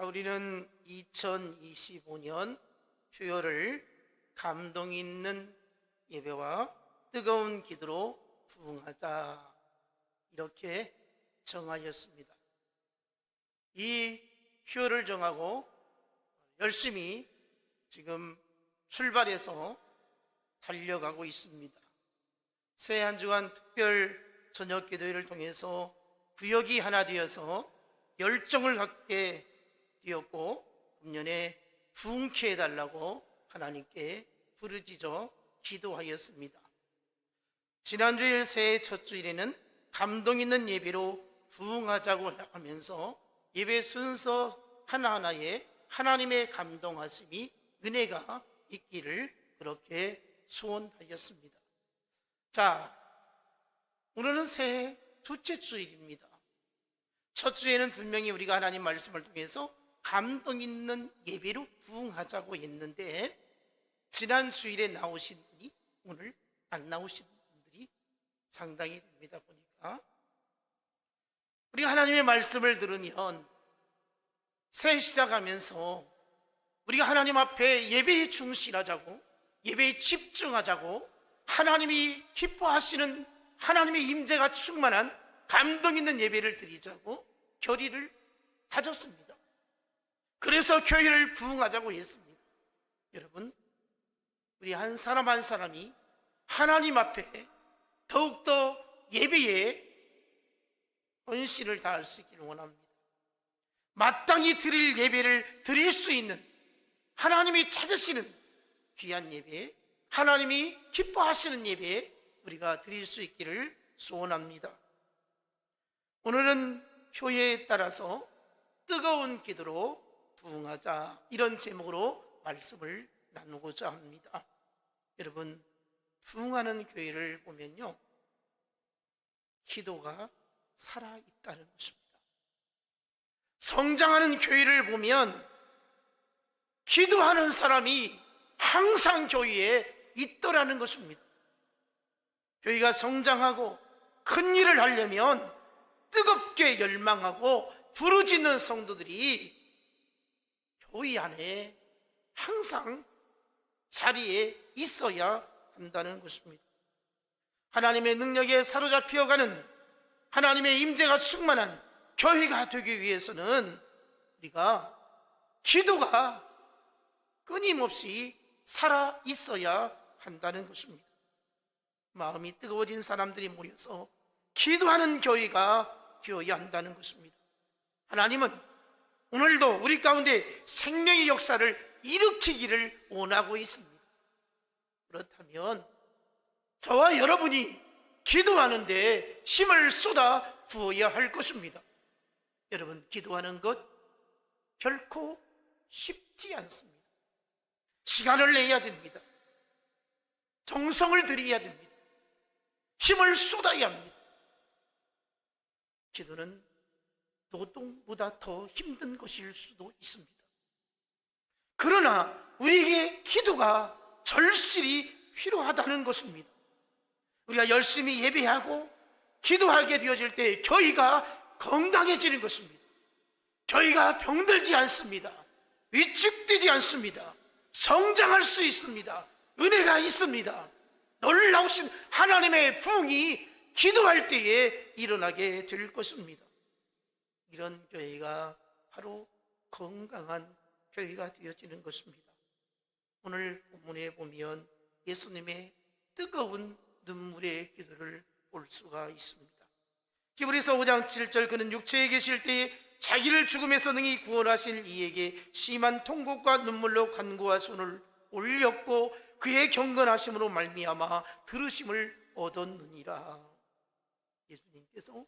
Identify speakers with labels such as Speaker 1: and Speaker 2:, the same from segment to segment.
Speaker 1: 우리는 2025년 휴요를 감동 있는 예배와 뜨거운 기도로 부응하자, 이렇게 정하였습니다. 이 휴요를 정하고 열심히 지금 출발해서 달려가고 있습니다. 새해 한 주간 특별 저녁 기도회를 통해서 구역이 하나 되어서 열정을 갖게 되었고, 금년에 부흥케 해달라고 하나님께 부르짖어 기도하였습니다. 지난주일 새해 첫 주일에는 감동 있는 예배로 부흥하자고 하면서 예배 순서 하나하나에 하나님의 감동하심이, 은혜가 있기를 그렇게 소원하였습니다. 자, 오늘은 새해 둘째 주일입니다. 첫 주에는 분명히 우리가 하나님 말씀을 통해서 감동 있는 예배로 부응하자고 했는데, 지난 주일에 나오신 분이 오늘 안 나오신 분들이 상당히 됩니다. 보니까 우리가 하나님의 말씀을 들으면 새해 시작하면서 우리가 하나님 앞에 예배에 충실하자고, 예배에 집중하자고, 하나님이 기뻐하시는 하나님의 임재가 충만한 감동 있는 예배를 드리자고 결의를 다졌습니다. 그래서 교회를 부흥하자고 했습니다. 여러분, 우리 한 사람 한 사람이 하나님 앞에 더욱더 예배에 헌신을 다할 수 있기를 원합니다. 마땅히 드릴 예배를 드릴 수 있는, 하나님이 찾으시는 귀한 예배, 하나님이 기뻐하시는 예배 우리가 드릴 수 있기를 소원합니다. 오늘은 효예에 따라서 뜨거운 기도로 부응하자, 이런 제목으로 말씀을 나누고자 합니다. 여러분, 부응하는 교회를 보면요, 기도가 살아있다는 것입니다. 성장하는 교회를 보면 기도하는 사람이 항상 교회에 있더라는 것입니다. 교회가 성장하고 큰 일을 하려면 뜨겁게 열망하고 부르짖는 성도들이 교회 안에 항상 자리에 있어야 한다는 것입니다. 하나님의 능력에 사로잡혀가는, 하나님의 임재가 충만한 교회가 되기 위해서는 우리가 기도가 끊임없이 살아 있어야 한다는 것입니다. 마음이 뜨거워진 사람들이 모여서 기도하는 교회가 되어야 한다는 것입니다. 하나님은 오늘도 우리 가운데 생명의 역사를 일으키기를 원하고 있습니다. 그렇다면 저와 여러분이 기도하는데 힘을 쏟아 부어야 할 것입니다. 여러분, 기도하는 것 결코 쉽지 않습니다. 시간을 내야 됩니다. 정성을 들여야 됩니다. 힘을 쏟아야 합니다. 기도는 노동보다 더 힘든 것일 수도 있습니다. 그러나 우리에게 기도가 절실히 필요하다는 것입니다. 우리가 열심히 예배하고 기도하게 되어질 때 교회가 건강해지는 것입니다. 교회가 병들지 않습니다. 위축되지 않습니다. 성장할 수 있습니다. 은혜가 있습니다. 놀라우신 하나님의 부흥이 기도할 때에 일어나게 될 것입니다. 이런 교회가 바로 건강한 교회가 되어지는 것입니다. 오늘 본문에 보면 예수님의 뜨거운 눈물의 기도를 볼 수가 있습니다. 히브리서 5장 7절, 그는 육체에 계실 때에 자기를 죽음에서 능히 구원하실 이에게 심한 통곡과 눈물로 간구와 손을 올렸고 그의 경건하심으로 말미암아 들으심을 얻었느니라. 예수님께서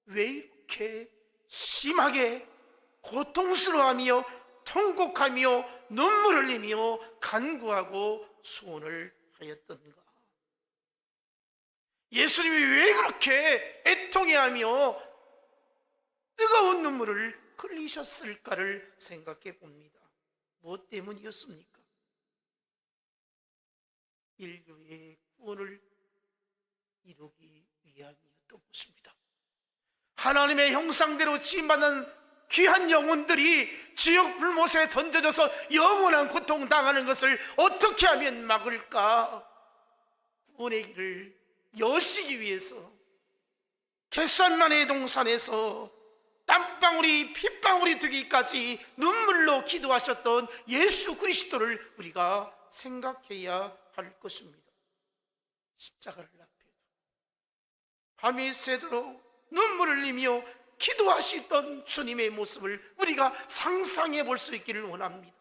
Speaker 1: 왜 이렇게 심하게 고통스러워하며 통곡하며 눈물 흘리며 간구하고 소원을 하였던가? 예수님이 왜 그렇게 애통해하며 뜨거운 눈물을 흘리셨을까를 생각해 봅니다. 무엇 때문이었습니까? 인류의 구원을 이루기 위함이었던 것입니다. 하나님의 형상대로 지음받은 귀한 영혼들이 지옥 불못에 던져져서 영원한 고통 당하는 것을 어떻게 하면 막을까? 구원의 길을 여시기 위해서 겟세마네 동산에서 땀방울이 핏방울이 되기까지 눈물로 기도하셨던 예수 그리스도를 우리가 생각해야 할 것입니다. 십자가를 앞에 밤이 새도록 눈물을 흘리며 기도하시던 주님의 모습을 우리가 상상해 볼 수 있기를 원합니다.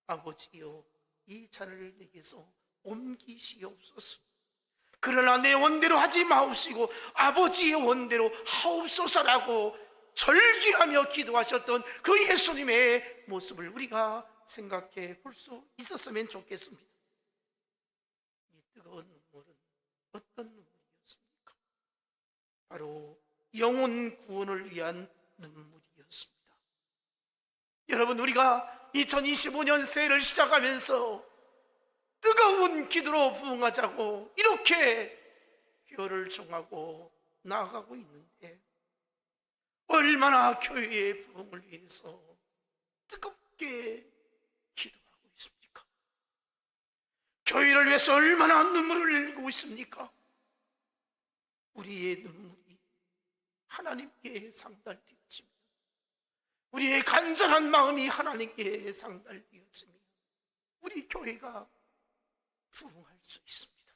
Speaker 1: 아버지여, 이 잔을 내게서 옮기시옵소서. 그러나 내 원대로 하지 마옵시고 아버지의 원대로 하옵소서라고 절기하며 기도하셨던 그 예수님의 모습을 우리가 생각해 볼 수 있었으면 좋겠습니다. 이 뜨거운 눈물은 어떤 눈물이었습니까? 바로 영혼 구원을 위한 눈물이었습니다. 여러분, 우리가 2025년 새해를 시작하면서 뜨거운 기도로 부응하자고 이렇게 기도를 정하고 나아가고 있는데, 얼마나 교회의 부흥을 위해서 뜨겁게 기도하고 있습니까? 교회를 위해서 얼마나 눈물을 흘리고 있습니까? 우리의 눈물이 하나님께 상달되어지며, 우리의 간절한 마음이 하나님께 상달되어지며 우리 교회가 부흥할 수 있습니다.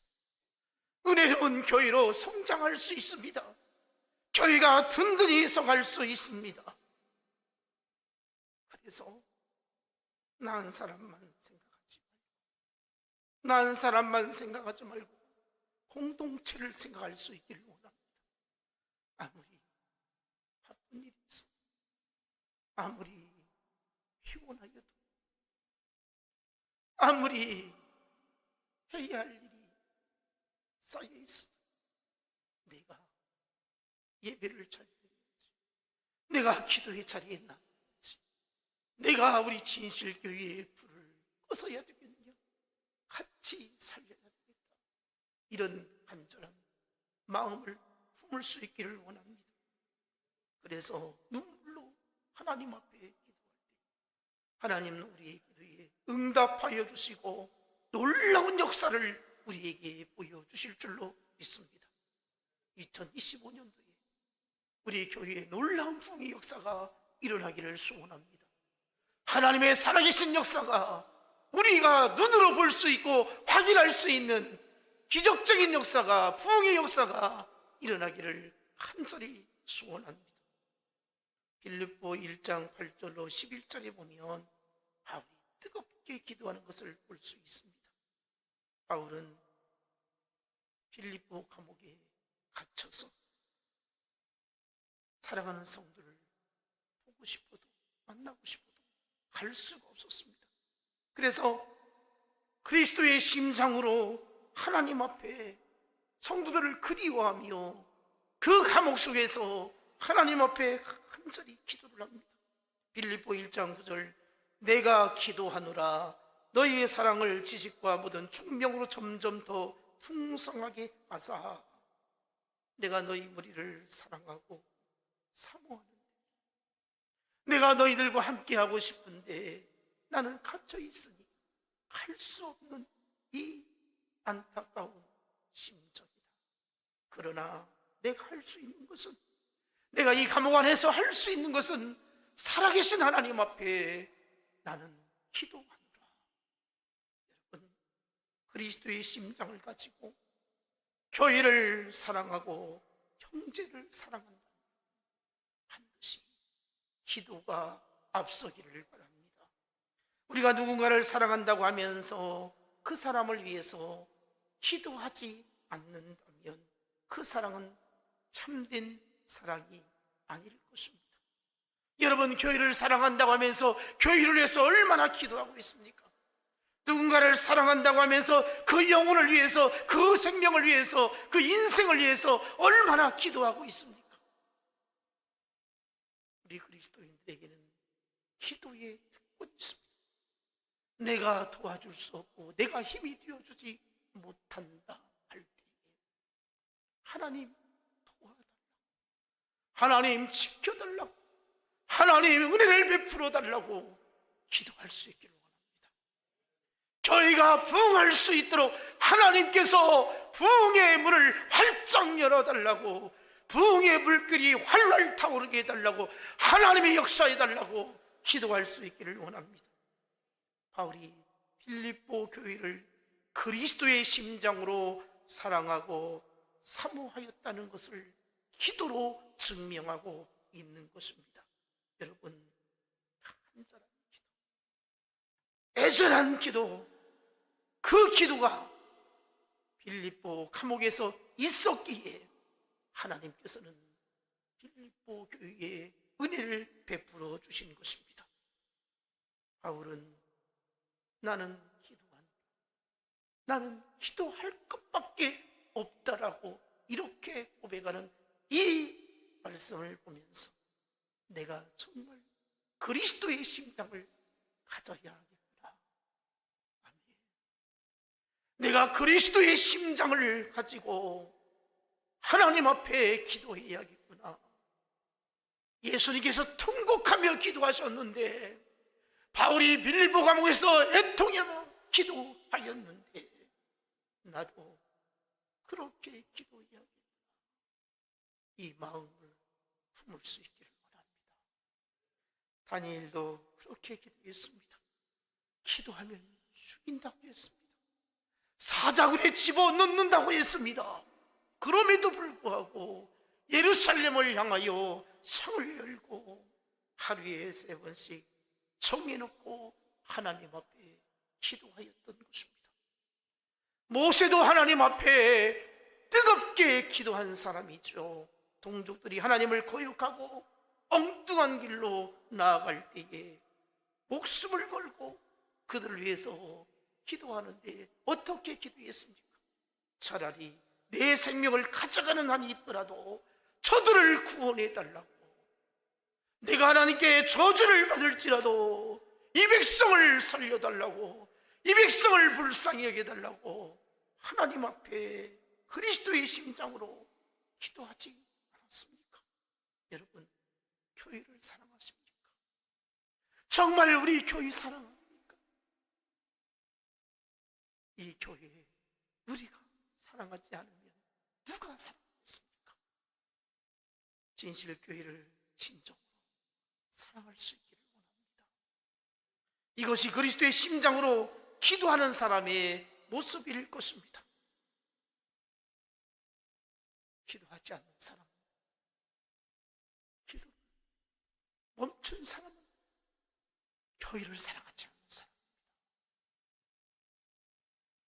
Speaker 1: 은혜로운 교회로 성장할 수 있습니다. 교회가 든든히 서갈 수 있습니다. 그래서 난 사람만 생각하지 말고, 난 사람만 생각하지 말고 공동체를 생각할 수 있기를 원합니다. 아무리 바쁜 일이 있어, 아무리 피곤하여도, 아무리 해야 할 일이 쌓여 있어, 내가 예배를 잘 드려야지, 내가 기도의 자리에 나가야지, 내가 우리 진실교회의 불을 꺼서야 되겠냐, 같이 살려야 되겠다, 이런 간절한 마음을 품을 수 있기를 원합니다. 그래서 눈물로 하나님 앞에 기도할 때 하나님은 우리의 기도에 응답하여 주시고 놀라운 역사를 우리에게 보여주실 줄로 믿습니다. 2025년도에 우리 교회에 놀라운 부흥의 역사가 일어나기를 소원합니다. 하나님의 살아계신 역사가 우리가 눈으로 볼 수 있고 확인할 수 있는 기적적인 역사가, 부흥의 역사가 일어나기를 간절히 소원합니다. 빌립보 1장 8절로 11절에 보면 바울이 뜨겁게 기도하는 것을 볼 수 있습니다. 바울은 빌립보 감옥에 갇혀서 사랑하는 성도를 보고 싶어도 만나고 싶어도 갈 수가 없었습니다. 그래서 그리스도의 심장으로 하나님 앞에 성도들을 그리워하며 그 감옥 속에서 하나님 앞에 간절히 기도를 합니다. 빌립보 1장 9절, 내가 기도하노라 너희의 사랑을 지식과 모든 총명으로 점점 더 풍성하게 하사 내가 너희 무리를 사랑하고 사모하는데, 내가 너희들과 함께하고 싶은데 나는 갇혀 있으니 갈 수 없는 이 안타까운 심정이다. 그러나 내가 할 수 있는 것은, 내가 이 감옥 안에서 할 수 있는 것은 살아계신 하나님 앞에 나는 기도하노라. 여러분, 그리스도의 심장을 가지고 교회를 사랑하고 형제를 사랑한다면 반드시 기도가 앞서기를 바랍니다. 우리가 누군가를 사랑한다고 하면서 그 사람을 위해서 기도하지 않는다면 그 사랑은 참된 사랑이 아닐 것입니다. 여러분, 교회를 사랑한다고 하면서 교회를 위해서 얼마나 기도하고 있습니까? 누군가를 사랑한다고 하면서 그 영혼을 위해서, 그 생명을 위해서, 그 인생을 위해서 얼마나 기도하고 있습니까? 우리 그리스도인들에게는 기도의 특권이 있습니다. 내가 도와줄 수 없고 내가 힘이 되어주지 못한다 할 때에 하나님 도와달라고, 하나님 지켜달라고, 하나님 은혜를 베풀어 달라고 기도할 수 있기를 원합니다. 교회가 부흥할 수 있도록 하나님께서 부흥의 문을 활짝 열어달라고, 부흥의 불길이 활활 타오르게 해달라고, 하나님의 역사해 달라고 기도할 수 있기를 원합니다. 바울이 빌립보 교회를 그리스도의 심장으로 사랑하고 사모하였다는 것을 기도로 증명하고 있는 것입니다. 여러분, 간절한 기도, 애절한 기도, 그 기도가 빌립보 감옥에서 있었기에 하나님께서는 빌립보 교회에 은혜를 베풀어 주신 것입니다. 바울은 나는 기도할 것밖에 없다라고 이렇게 고백하는 이 말씀을 보면서 내가 정말 그리스도의 심장을 가져야 하겠구나. 아멘. 내가 그리스도의 심장을 가지고 하나님 앞에 기도해야겠구나. 예수님께서 통곡하며 기도하셨는데, 바울이 빌립보 감옥에서 애통하며 기도하였는데, 나도 그렇게 기도해야겠구나. 이 마음을 품을 수 있기를 원합니다. 다니엘도 그렇게 기도했습니다. 기도하면 죽인다고 했습니다. 사자굴에 집어넣는다고 했습니다. 그럼에도 불구하고 예루살렘을 향하여 성을 열고 하루에 3번씩 정해놓고 하나님 앞에 기도하였던 것입니다. 모세도 하나님 앞에 뜨겁게 기도한 사람이죠. 동족들이 하나님을 거역하고 엉뚱한 길로 나아갈 때에 목숨을 걸고 그들을 위해서 기도하는데 어떻게 기도했습니까? 차라리 내 생명을 가져가는 한이 있더라도 저들을 구원해 달라고, 내가 하나님께 저주를 받을지라도 이 백성을 살려달라고, 이 백성을 불쌍히 여겨달라고 하나님 앞에 그리스도의 심장으로 기도하지 않았습니까? 여러분, 교회를 사랑하십니까? 정말 우리 교회 사랑합니까? 이 교회에 우리가 사랑하지 않으면 누가 사랑하겠습니까? 진실교회를 진정으로 사랑할 수 있기를 원합니다. 이것이 그리스도의 심장으로 기도하는 사람의 모습일 것입니다. 기도하지 않는 사람, 기도 멈춘 사람은 교회를 사랑하지 않는 사람입니다.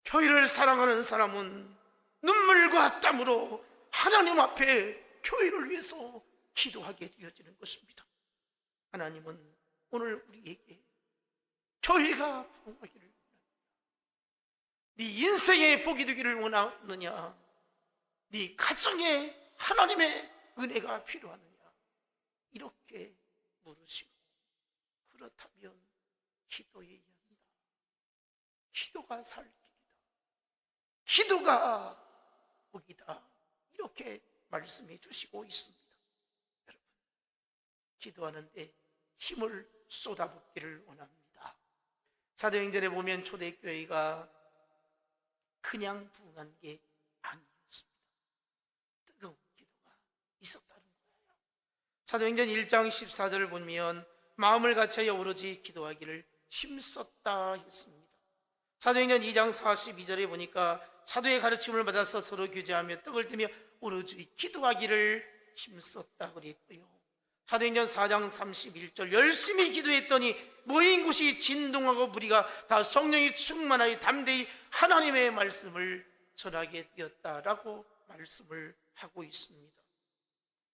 Speaker 1: 교회를 사랑하는 사람은 눈물과 땀으로 하나님 앞에 교회를 위해서 기도하게 되어지는 것입니다. 하나님은 오늘 우리에게 교회가 부흥하기를 원합니다. 네 인생의 복이 되기를 원하느냐? 네 가정에 하나님의 은혜가 필요하느냐? 이렇게 물으시고, 그렇다면 기도해야 한다. 기도가 살 길이다. 기도가 복이다. 이렇게 말씀해 주시고 있습니다. 여러분, 기도하는데 힘을 쏟아붓기를 원합니다. 사도행전에 보면 초대교회가 그냥 부흥한 게 아니었습니다. 뜨거운 기도가 있었다는 거예요. 사도행전 1장 14절을 보면 마음을 같이하여 오로지 기도하기를 힘썼다 했습니다. 사도행전 2장 42절에 보니까 사도의 가르침을 받아서 서로 교제하며 떡을 떼며 오로지 기도하기를 힘썼다 그랬고요. 사도행전 4장 31절 열심히 기도했더니 모인 곳이 진동하고 무리가 다 성령이 충만하여 담대히 하나님의 말씀을 전하게 되었다라고 말씀을 하고 있습니다.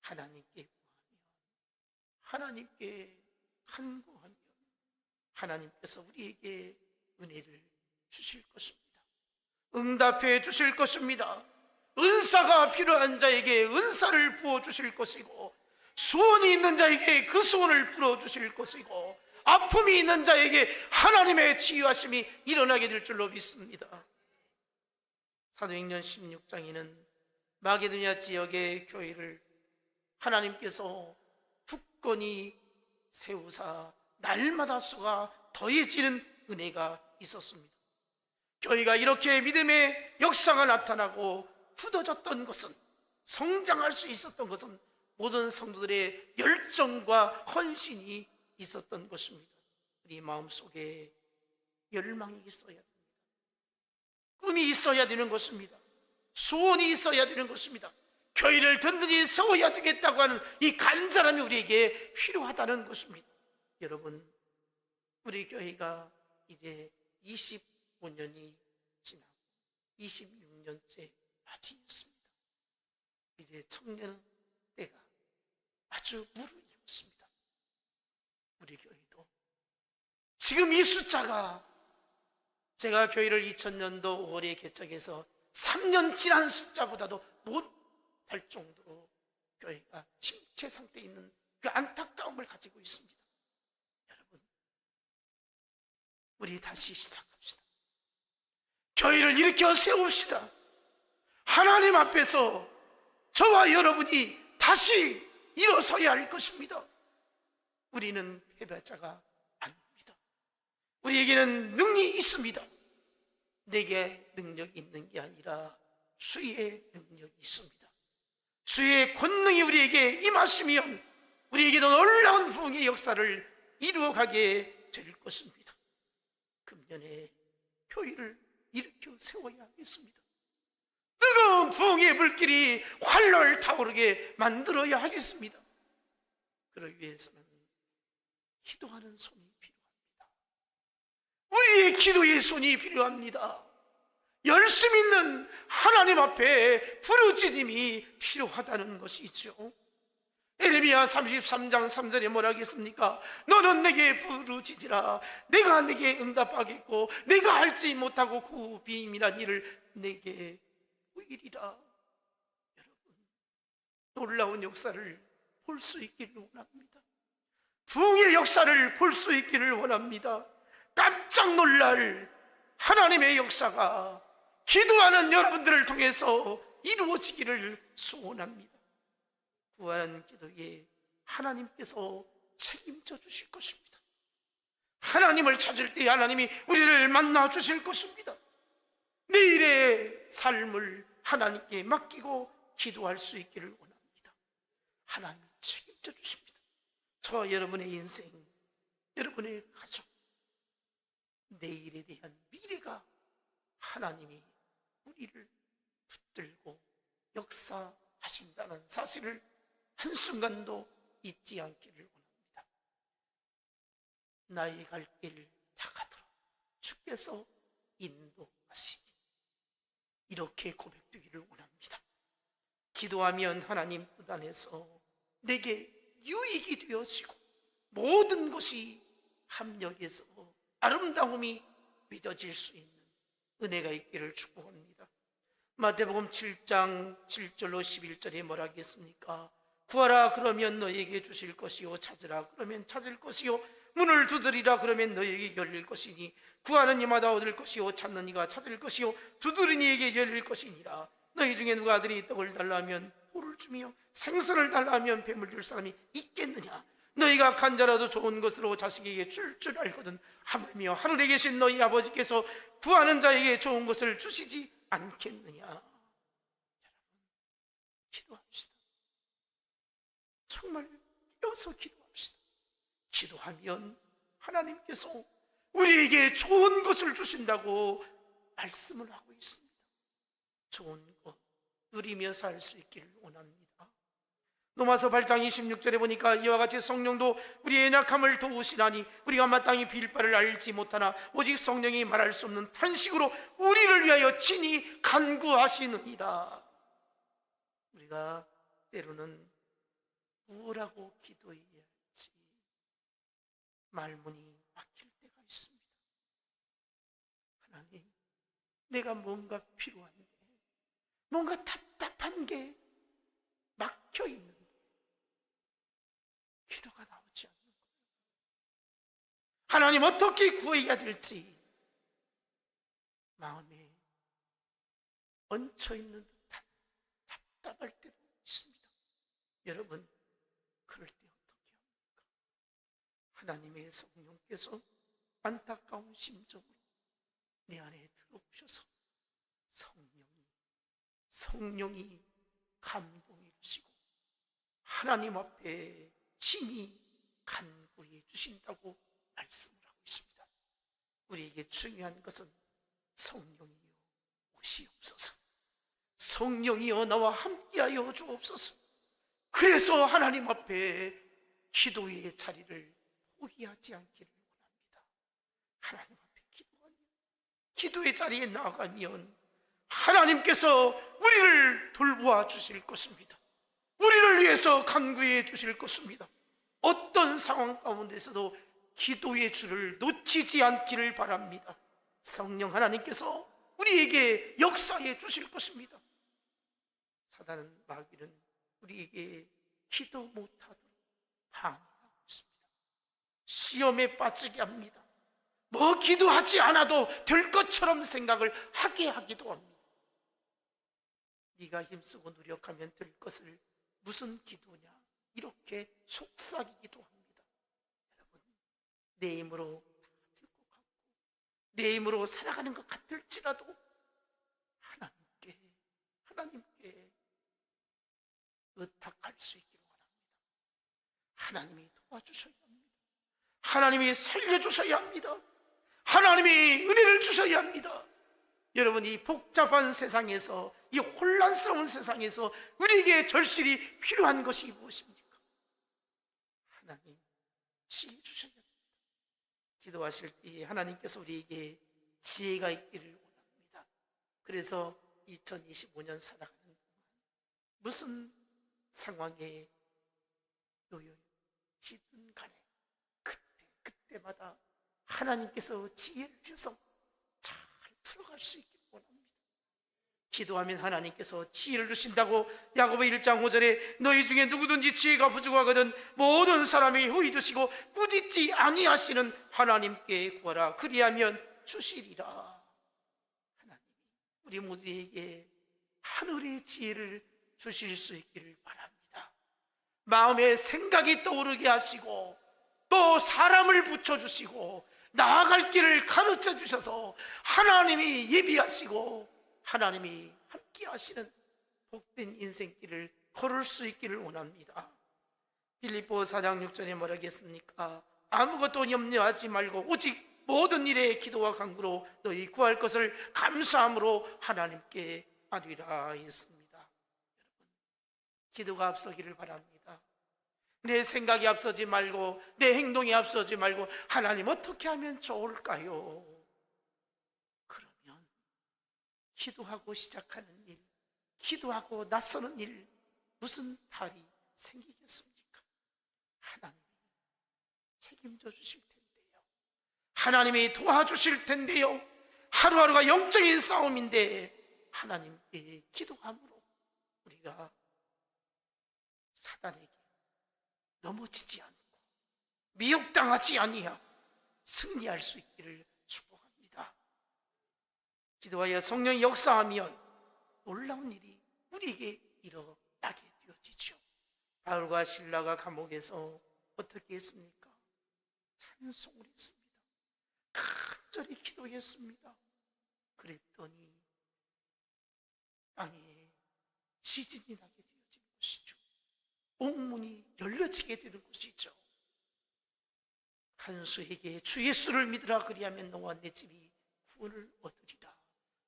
Speaker 1: 하나님께 구하면, 하나님께 간구하면 하나님께서 우리에게 은혜를 주실 것입니다. 응답해 주실 것입니다. 은사가 필요한 자에게 은사를 부어 주실 것이고, 소원이 있는 자에게 그 소원을 풀어 주실 것이고, 아픔이 있는 자에게 하나님의 치유하심이 일어나게 될 줄로 믿습니다. 사도행전 16장에는 마게도냐 지역의 교회를 하나님께서 굳건히 세우사 날마다 수가 더해지는 은혜가 있었습니다. 교회가 이렇게 믿음의 역사가 나타나고 굳어졌던 것은, 성장할 수 있었던 것은 모든 성도들의 열정과 헌신이 있었던 것입니다. 우리 마음속에 열망이 있어야 됩니다. 꿈이 있어야 되는 것입니다. 소원이 있어야 되는 것입니다. 교회를 든든히 세워야 되겠다고 하는 이 간절함이 우리에게 필요하다는 것입니다. 여러분, 우리 교회가 이제 25년이 지나고 26년째 맞이했습니다. 이제 청년 때가 아주 무르익었습니다. 우리 교회도 지금 이 숫자가, 제가 교회를 2000년도 5월에 개척해서 3년 지난 숫자보다도 못할 정도로 교회가 침체 상태에 있는 그 안타까움을 가지고 있습니다. 여러분, 우리 다시 시작합시다. 교회를 일으켜 세웁시다. 하나님 앞에서 저와 여러분이 다시 일어서야 할 것입니다. 우리는 패배자가 아닙니다. 우리에게는 능력이 있습니다. 내게 능력이 있는 게 아니라 주의 능력이 있습니다. 주의 권능이 우리에게 임하시면 우리에게도 놀라운 부흥의 역사를 이루어가게 될 것입니다. 금년에 교회를 일으켜 세워야 하겠습니다. 뜨거운 부흥의 불길이 활활 타오르게 만들어야 하겠습니다. 그러기 위해서는 기도하는 손이 필요합니다. 우리의 기도의 손이 필요합니다. 열심 있는 하나님 앞에 부르짖음이 필요하다는 것이죠. 에레미야 33장 3절에 뭐라 하겠습니까? 너는 내게 부르짖으라. 내가 내게 응답하겠고 내가 알지 못하고 그 비밀한 일을 내게 보이리라. 여러분, 놀라운 역사를 볼 수 있기를 원합니다. 부흥의 역사를 볼 수 있기를 원합니다. 깜짝 놀랄 하나님의 역사가 기도하는 여러분들을 통해서 이루어지기를 소원합니다. 구하는 기도에 하나님께서 책임져 주실 것입니다. 하나님을 찾을 때 하나님이 우리를 만나 주실 것입니다. 내일의 삶을 하나님께 맡기고 기도할 수 있기를 원합니다. 하나님이 책임져 주십니다. 저와 여러분의 인생, 여러분의 가족, 내일에 대한 미래가 하나님이 우리를 붙들고 역사하신다는 사실을 한순간도 잊지 않기를 원합니다. 나의 갈 길 다 가도록 주께서 인도하시니, 이렇게 고백되기를 원합니다. 기도하면 하나님 뜻 안에서 내게 유익이 되어지고 모든 것이 합력해서 아름다움이 믿어질 수 있는 은혜가 있기를 축복합니다. 마태복음 7장 7절로 11절에 뭐라 하겠습니까? 구하라 그러면 너에게 주실 것이요, 찾으라 그러면 찾을 것이요, 문을 두드리라 그러면 너에게 열릴 것이니, 구하는 이마다 얻을 것이요, 찾는 이가 찾을 것이요, 두드리는 이에게 열릴 것이니라. 너희 중에 누가 아들이 떡을 달라 하면 돌을 주며 생선을 달라 하면 뱀을 줄 사람이 있겠느냐? 너희가 간자라도 좋은 것으로 자식에게 줄 알거든 하물며 하늘에 계신 너희 아버지께서 구하는 자에게 좋은 것을 주시지 않겠느냐? 여러분, 기도합시다. 정말 깨어서 기도합시다. 기도하면 하나님께서 우리에게 좋은 것을 주신다고 말씀을 하고 있습니다. 좋은 것 누리며 살 수 있기를 원합니다. 로마서 8장 26절에 보니까 이와 같이 성령도 우리의 약함을 도우시나니 우리가 마땅히 빌 바를 알지 못하나 오직 성령이 말할 수 없는 탄식으로 우리를 위하여 친히 간구하시느니라. 우리가 때로는 뭐라고 기도해야 할지 말문이 막힐 때가 있습니다. 하나님, 내가 뭔가 필요한데, 뭔가 답답한 게 막혀 있는데 기도가 나오지 않는 거예요. 하나님, 어떻게 구해야 될지 마음에 얹혀 있는 듯한 답답할 때도 있습니다. 여러분, 그럴 때 어떻게 합니까? 하나님의 성령께서 안타까운 심정으로 내 안에 들어오셔서 성령이 감동해 주시고 하나님 앞에 친히 간구해 주신다고 말씀을 하고 있습니다. 우리에게 중요한 것은 성령이여 오시옵소서, 성령이여 나와 함께하여 주옵소서. 그래서 하나님 앞에 기도의 자리를 포기하지 않기를 원합니다. 하나님 앞에 기도하면, 기도의 자리에 나아가면 하나님께서 우리를 돌보아 주실 것입니다. 우리를 위해서 간구해 주실 것입니다. 어떤 상황 가운데서도 기도의 줄을 놓치지 않기를 바랍니다. 성령 하나님께서 우리에게 역사해 주실 것입니다. 사단은, 마귀는 우리에게 기도 못하도록 방해하고 있습니다. 시험에 빠지게 합니다. 뭐 기도하지 않아도 될 것처럼 생각을 하게 하기도 합니다. 네가 힘쓰고 노력하면 될 것을 무슨 기도냐, 이렇게 속삭이기도 합니다. 여러분, 내 힘으로 다 될 것 같고 내 힘으로 살아가는 것 같을지라도 하나님께 의탁할 수 있기를 원합니다. 하나님이 도와주셔야 합니다. 하나님이 살려주셔야 합니다. 하나님이 은혜를 주셔야 합니다. 여러분, 이 복잡한 세상에서, 이 혼란스러운 세상에서 우리에게 절실히 필요한 것이 무엇입니까? 하나님 지혜 주셔야 합니다. 기도하실 때 하나님께서 우리에게 지혜가 있기를 원합니다. 그래서 2025년 살아가는 동안 무슨 상황에 놓여있든 간에 그때마다 하나님께서 지혜를 주셔서 잘 풀어갈 수 있기를 원합니다. 기도하면 하나님께서 지혜를 주신다고 야고보 1장 5절에 너희 중에 누구든지 지혜가 부족하거든 모든 사람이 후히 주시고 꾸짖지 아니하시는 하나님께 구하라 그리하면 주시리라. 하나님이 우리 모두에게 하늘의 지혜를 주실 수 있기를 바랍니다. 마음에 생각이 떠오르게 하시고 또 사람을 붙여주시고 나아갈 길을 가르쳐 주셔서 하나님이 예비하시고 하나님이 함께 하시는 복된 인생길을 걸을 수 있기를 원합니다. 빌립보 4장 6절에 뭐라 하겠습니까? 아무것도 염려하지 말고 오직 모든 일에 기도와 간구로 너희 구할 것을 감사함으로 하나님께 아뢰라 했습니다. 여러분, 기도가 앞서기를 바랍니다. 내 생각이 앞서지 말고 내 행동이 앞서지 말고 하나님 어떻게 하면 좋을까요? 그러면 기도하고 시작하는 일, 기도하고 나서는 일, 무슨 탈이 생기겠습니까? 하나님이 책임져 주실 텐데요. 하나님이 도와주실 텐데요. 하루하루가 영적인 싸움인데 하나님께 기도함으로 우리가 사단에게 넘어지지 않고 미혹당하지 아니하고 승리할 수 있기를 축복합니다. 기도하여 성령이 역사하면 놀라운 일이 우리에게 일어나게 되어지죠. 바울과 실라가 감옥에서 어떻게 했습니까? 찬송을 했습니다. 간절히 기도했습니다. 그랬더니 땅에 지진이 나게 되어진 것이죠. 옥문이 열려지게 되는 것이죠. 간수에게 주 예수를 믿으라 그리하면 너와 내 집이 구원을 얻으리라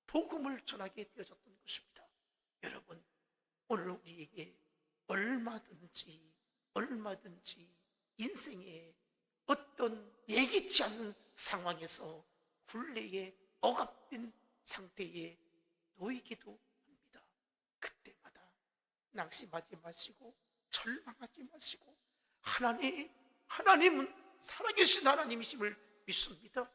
Speaker 1: 복음을 전하게 되어졌던 것입니다. 여러분, 오늘 우리에게 얼마든지 인생의 어떤 예기치 않은 상황에서 굴레에 억압된 상태에 놓이기도 합니다. 그때마다 낙심하지 마시고 절망하지 마시고 하나님은 살아계신 하나님이심을 믿습니다.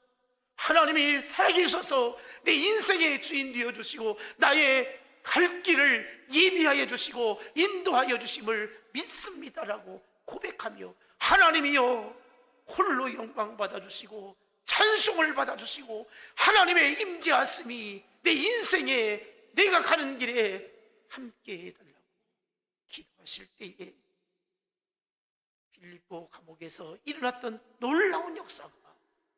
Speaker 1: 하나님이 살아계셔서 내 인생의 주인 되어주시고 나의 갈 길을 예비하여 주시고 인도하여 주심을 믿습니다라고 고백하며 하나님이여 홀로 영광 받아주시고 찬송을 받아주시고 하나님의 임재하심이 내 인생에 내가 가는 길에 함께 해달라고 기도하실 때에 빌립보 감옥에서 일어났던 놀라운 역사가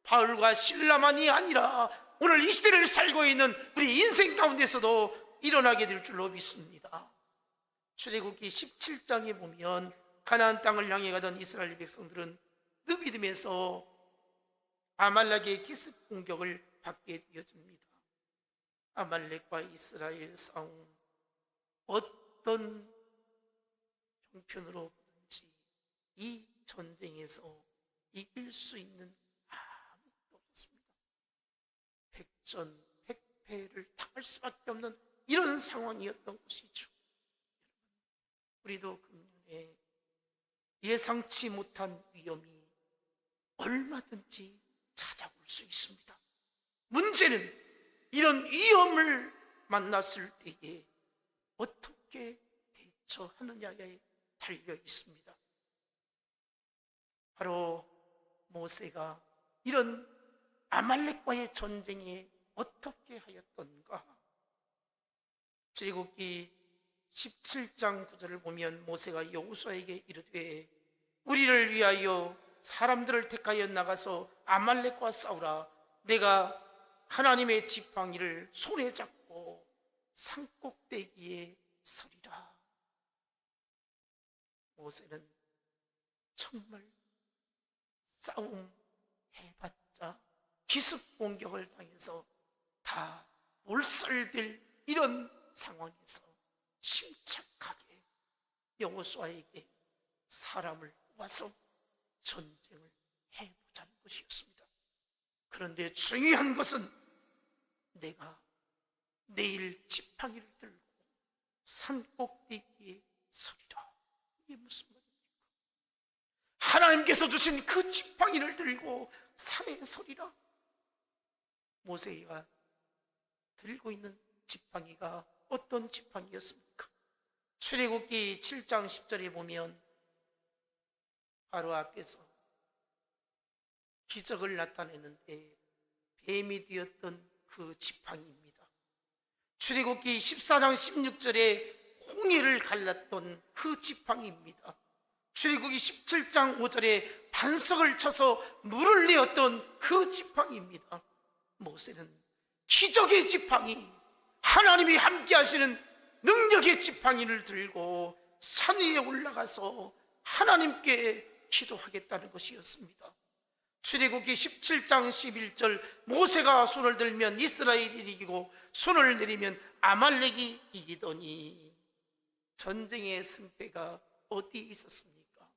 Speaker 1: 바울과 실라만이 아니라 오늘 이 시대를 살고 있는 우리 인생 가운데서도 일어나게 될 줄로 믿습니다. 출애굽기 17장에 보면 가나안 땅을 향해 가던 이스라엘 백성들은 느비딤에서 아말렉의 기습 공격을 받게 되어집니다. 아말렉과 이스라엘 싸움, 어떤 형편으로 보든지 이 전쟁에서 이길 수 있는 아무것도 없었습니다. 백전백패를 당할 수밖에 없는 이런 상황이었던 것이죠. 우리도 금년에 예상치 못한 위험이 얼마든지 찾아올 수 있습니다. 문제는 이런 위험을 만났을 때에 어떻게 대처하느냐에 달려 있습니다. 바로 모세가 이런 아말렉과의 전쟁에 어떻게 하였던가. 출애굽기 17장 9절을 보면 모세가 여호수아에게 이르되 우리를 위하여 사람들을 택하여 나가서 아말렉과 싸우라. 내가 하나님의 지팡이를 손에 잡고 산꼭대기에 서리라. 모세는 정말 싸움 해봤자 기습 공격을 당해서 다 몰살될 이런 상황에서 침착하게 여호수아에게 사람을 모아서 전쟁을 해보자는 것이었습니다. 그런데 중요한 것은 내가 내일 지팡이를 들고 산꼭대기에 서리라. 이게 무슨 말입니까? 하나님께서 주신 그 지팡이를 들고 산에 서리라. 모세가 들고 있는 지팡이가 어떤 지팡이였습니까? 출애굽기 7장 10절에 보면 바로 앞에서 기적을 나타내는데 뱀이 되었던 그 지팡이입니다. 출애굽기 14장 16절에 홍해를 갈랐던 그 지팡이입니다. 출애굽기 17장 5절에 반석을 쳐서 물을 내었던 그 지팡이입니다. 모세는 기적의 지팡이, 하나님이 함께 하시는 능력의 지팡이를 들고 산 위에 올라가서 하나님께 기도하겠다는 것이었습니다. 출애굽기 17장 11절 모세가 손을 들면 이스라엘이 이기고 손을 내리면 아말렉이 이기더니 전쟁의 승패가 어디 있었습니까?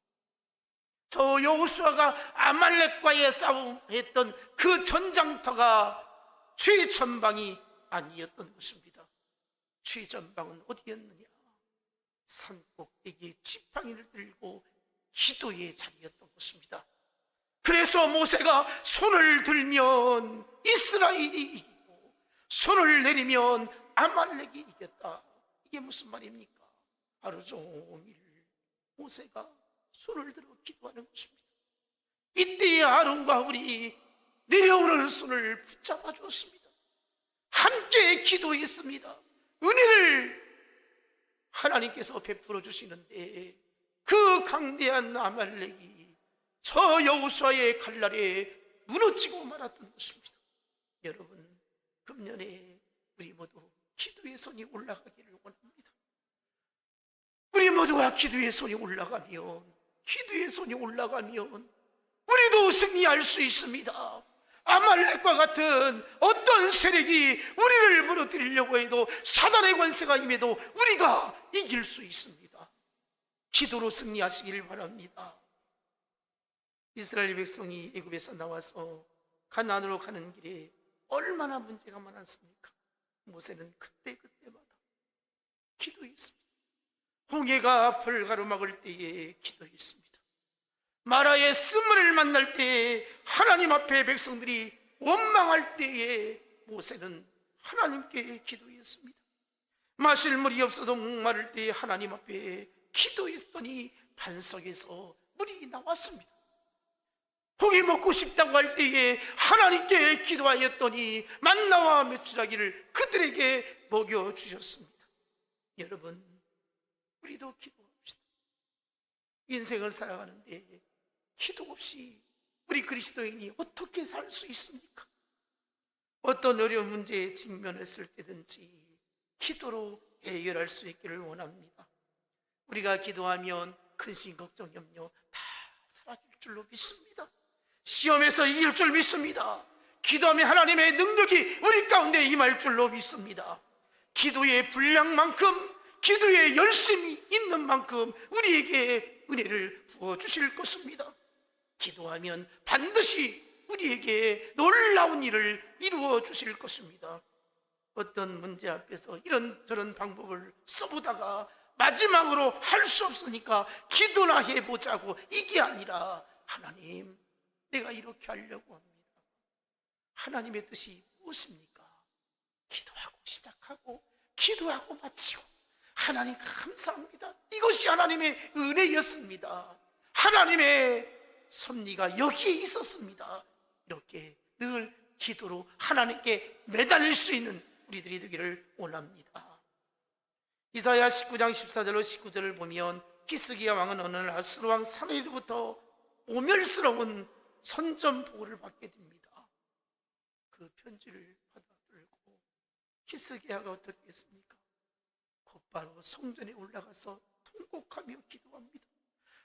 Speaker 1: 저 여호수아가 아말렉과의 싸움했던 그 전장터가 최전방이 아니었던 것입니다. 최전방은 어디였느냐? 산꼭대기에 지팡이를 들고 기도의 자리였던 것입니다. 그래서 모세가 손을 들면 이스라엘이 이기고 손을 내리면 아말렉이 이겼다. 이게 무슨 말입니까? 하루 종일 모세가 손을 들어 기도하는 것입니다. 이때에 아론과 우리 내려오는 손을 붙잡아 주었습니다. 함께 기도했습니다. 은혜를 하나님께서 베풀어 주시는데 그 강대한 아말렉이 저 여호수아의 칼날에 무너지고 말았던 것입니다. 여러분, 금년에 우리 모두 기도의 손이 올라가기를 원합니다. 우리 모두가 기도의 손이 올라가면 우리도 승리할 수 있습니다. 아말렉과 같은 어떤 세력이 우리를 무너뜨리려고 해도 사단의 권세가 임해도 우리가 이길 수 있습니다. 기도로 승리하시길 바랍니다. 이스라엘 백성이 애굽에서 나와서 가나안으로 가는 길에 얼마나 문제가 많았습니까? 모세는 그때마다 기도했습니다. 홍해가 앞을 가로막을 때에 기도했습니다. 마라의 스물을 만날 때에 하나님 앞에 백성들이 원망할 때에 모세는 하나님께 기도했습니다. 마실 물이 없어서 목마를 때에 하나님 앞에 기도했더니 반석에서 물이 나왔습니다. 고기 먹고 싶다고 할 때에 하나님께 기도하였더니 만나와 메추라기를 그들에게 먹여주셨습니다. 여러분, 우리도 기도합시다. 인생을 살아가는데 기도 없이 우리 그리스도인이 어떻게 살 수 있습니까? 어떤 어려운 문제에 직면했을 때든지 기도로 해결할 수 있기를 원합니다. 우리가 기도하면 근심, 걱정, 염려 다 사라질 줄로 믿습니다. 시험에서 이길 줄 믿습니다. 기도하면 하나님의 능력이 우리 가운데 임할 줄로 믿습니다. 기도의 분량만큼, 기도의 열심이 있는 만큼 우리에게 은혜를 부어주실 것입니다. 기도하면 반드시 우리에게 놀라운 일을 이루어 주실 것입니다. 어떤 문제 앞에서 이런저런 방법을 써보다가 마지막으로 할 수 없으니까 기도나 해보자고, 이게 아니라 하나님, 내가 이렇게 하려고 합니다. 하나님의 뜻이 무엇입니까? 기도하고 시작하고 기도하고 마치고, 하나님 감사합니다, 이것이 하나님의 은혜였습니다. 하나님의 섭리가 여기에 있었습니다. 이렇게 늘 기도로 하나님께 매달릴 수 있는 우리들이 되기를 원합니다. 이사야 19장 14절로 19절을 보면 히스기야 왕은 어느 날 아수르 왕 사나리로부터 오멸스러운 선전보고를 받게 됩니다. 그 편지를 받아들고 히스기야가 어떻게 했습니까? 곧바로 성전에 올라가서 통곡하며 기도합니다.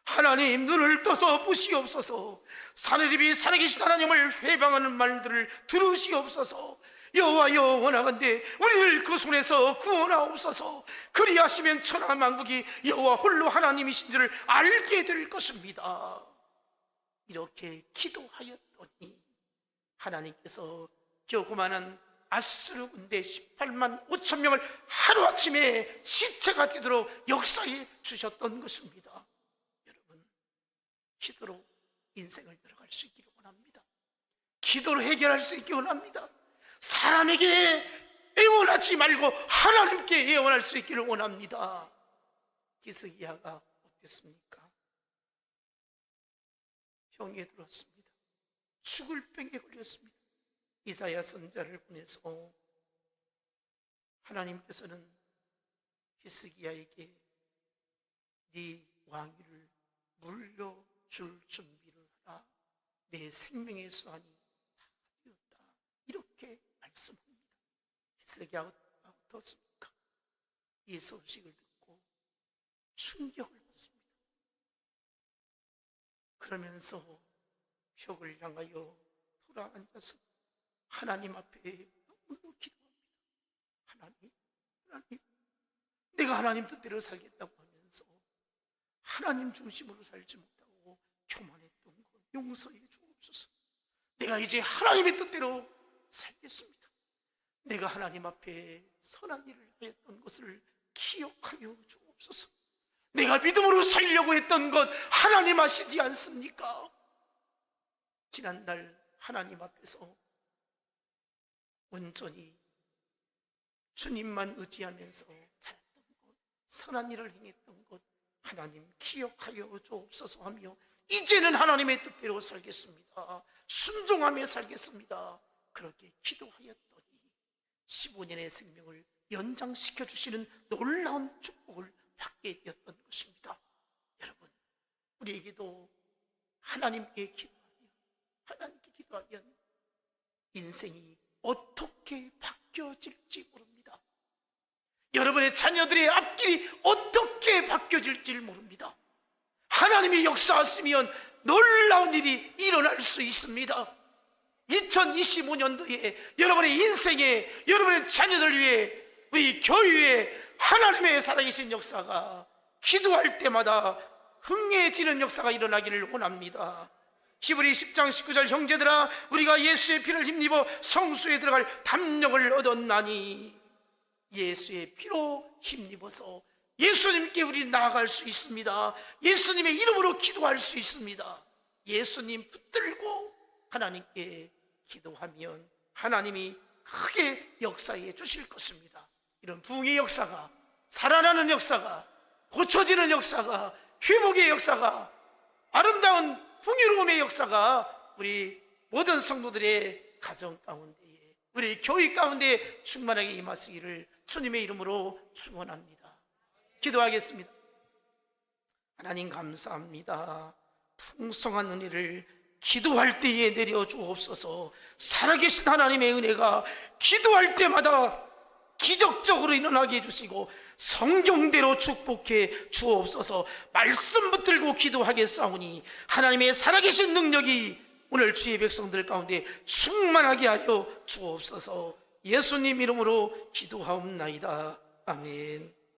Speaker 1: 하나님, 눈을 떠서 보시옵소서. 사내립이 살아계신 하나님을 회방하는 말들을 들으시옵소서. 여호와여, 원하건대 우리를 그 손에서 구원하옵소서. 그리하시면 천하 만국이 여호와 홀로 하나님이신 줄을 알게 될 것입니다. 이렇게 기도하였더니 하나님께서 교고만한 아수르 군대 18만 5천 명을 하루아침에 시체가 되도록 역사해 주셨던 것입니다. 기도로 인생을 들어갈 수 있기를 원합니다. 기도로 해결할 수 있기를 원합니다. 사람에게 애원하지 말고 하나님께 애원할 수 있기를 원합니다. 히스기야가 어땠습니까? 병에 들었습니다. 죽을 병에 걸렸습니다. 이사야 선지자를 보내서 하나님께서는 히스기야에게 네 왕위를 물려 줄 준비를 하라. 내 생명의 수완이 다 되었다. 이렇게 말씀합니다. 히스기야가 어떻습니까? 이 소식을 듣고 충격을 받습니다. 그러면서 벽을 향하여 돌아앉아서 하나님 앞에 눈물로 기도합니다. 하나님, 내가 하나님 뜻대로 살겠다고 하면서 하나님 중심으로 살지 못하고 교만했던 것 용서해 주옵소서. 내가 이제 하나님의 뜻대로 살겠습니다. 내가 하나님 앞에 선한 일을 하였던 것을 기억하여 주옵소서. 내가 믿음으로 살려고 했던 것 하나님 아시지 않습니까? 지난날 하나님 앞에서 온전히 주님만 의지하면서 살았던 것, 선한 일을 행했던 것 하나님 기억하여 주옵소서 하며 이제는 하나님의 뜻대로 살겠습니다. 순종하며 살겠습니다. 그렇게 기도하였더니 15년의 생명을 연장시켜 주시는 놀라운 축복을 받게 되었던 것입니다. 여러분, 우리에게도 하나님께 기도하면 인생이 어떻게 바뀌어질지 모릅니다. 여러분의 자녀들의 앞길이 어떻게 바뀌어질지 모릅니다. 하나님이 역사하시면 놀라운 일이 일어날 수 있습니다. 2025년도에 여러분의 인생에, 여러분의 자녀들 위해, 우리 교회에 하나님의 살아계신 역사가 기도할 때마다 흥해지는 역사가 일어나기를 원합니다. 히브리 10장 19절 형제들아, 우리가 예수의 피를 힘입어 성수에 들어갈 담력을 얻었나니, 예수의 피로 힘입어서 예수님께 우리 나아갈 수 있습니다. 예수님의 이름으로 기도할 수 있습니다. 예수님 붙들고 하나님께 기도하면 하나님이 크게 역사해 주실 것입니다. 이런 부흥의 역사가, 살아나는 역사가, 고쳐지는 역사가, 회복의 역사가, 아름다운 풍요로움의 역사가 우리 모든 성도들의 가정 가운데에, 우리 교회 가운데 충만하게 임하시기를 주님의 이름으로 축원합니다. 기도하겠습니다. 하나님 감사합니다. 풍성한 은혜를 기도할 때에 내려 주옵소서. 살아계신 하나님의 은혜가 기도할 때마다 기적적으로 일어나게 해주시고 성경대로 축복해 주옵소서. 말씀 붙들고 기도하겠사오니 하나님의 살아계신 능력이 오늘 주의 백성들 가운데 충만하게 하여 주옵소서. 예수님 이름으로 기도하옵나이다. 아멘.